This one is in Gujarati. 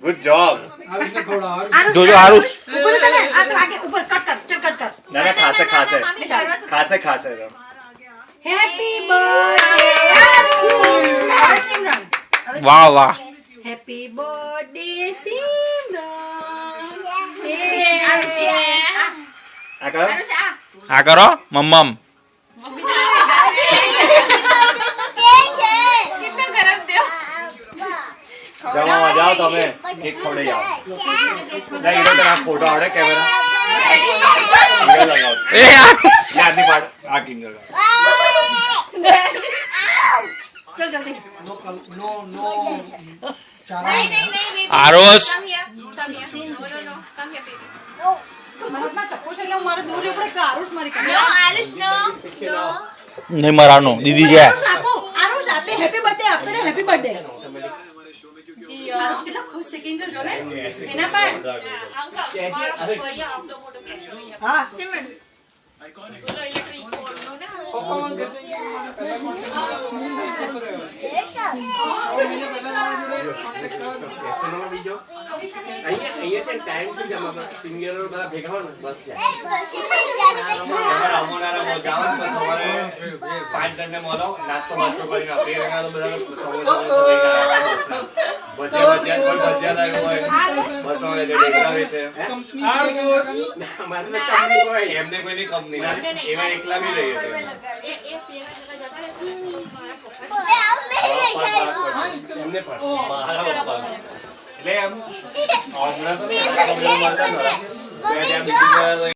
गुड जॉब जो आरुष ऊपर तने आ तो आगे ऊपर कट कर चल कट कर ना खासे हैप्पी बर्थडे सिमरन वाह वाह हैप्पी बर्थडे सिमरन आकर आ करो मम्मम जमा आ जाओ તમે કેક ખોડે જાઓ ના ઈરો તો ના ફોટો આવડે કેમેરા ઈરો લગાવો ए आरुष લે આની પાડ આ કિંગ લગાવો चल जल्दी आरुष મહાત્મા ચપ્પુ છે એટલે મારે દૂર રહેવું પડે કે આરુષ મારી કાઢે नहीं मरानो दीदी जी આરુષ આપે હેપી બર્થડે આપે ને હેપી બર્થડે જી આરુષ કેટલો ખુશ છે કિંજલ જો ને એના પણ હા સિમરન અહીંયા છે ટાઈમ શું જમા સિંગરો બધા ભેગા હોય ને બસ છે પાંચ જણને મળો નાસ્તો કરીને આપણે બધા ભજીયા લાવ્યો હોય બસ ડેકડાવે છે મારે તો કંપની કોઈ એમને કોઈની કંપની એમાં એકલા બી રહીએ એમને પણ મારા પપ્પા એટલે એમ હમણાં તો